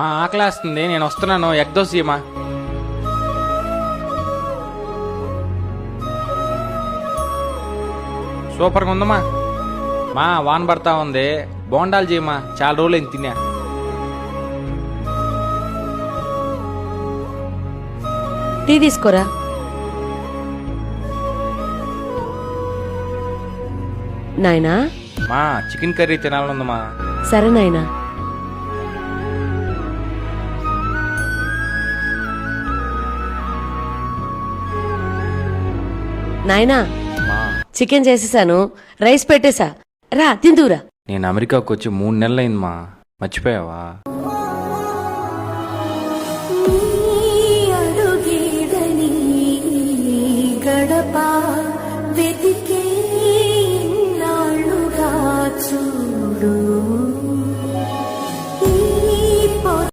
ఆకలేస్తుంది, నేను వస్తున్నాను. ఎగ్ దోశ ఇయ్యమా. సూపర్గా ఉందమ్మా. వాన పడతా ఉంది, బోండాలు చేయమా. చాలా రోజులైంది తిన్నా. టీ తీసుకోరా. నాయనా, చికెన్ కర్రీ తినాలనుందమ్మా. సరే నాయనా. నాయనా, చికెన్ చేసేసాను, రైస్ పెట్టేశా, రా తిందురా. నేను అమెరికాకు వచ్చి 3 నెలలైందమ్మా, మర్చిపోయావా?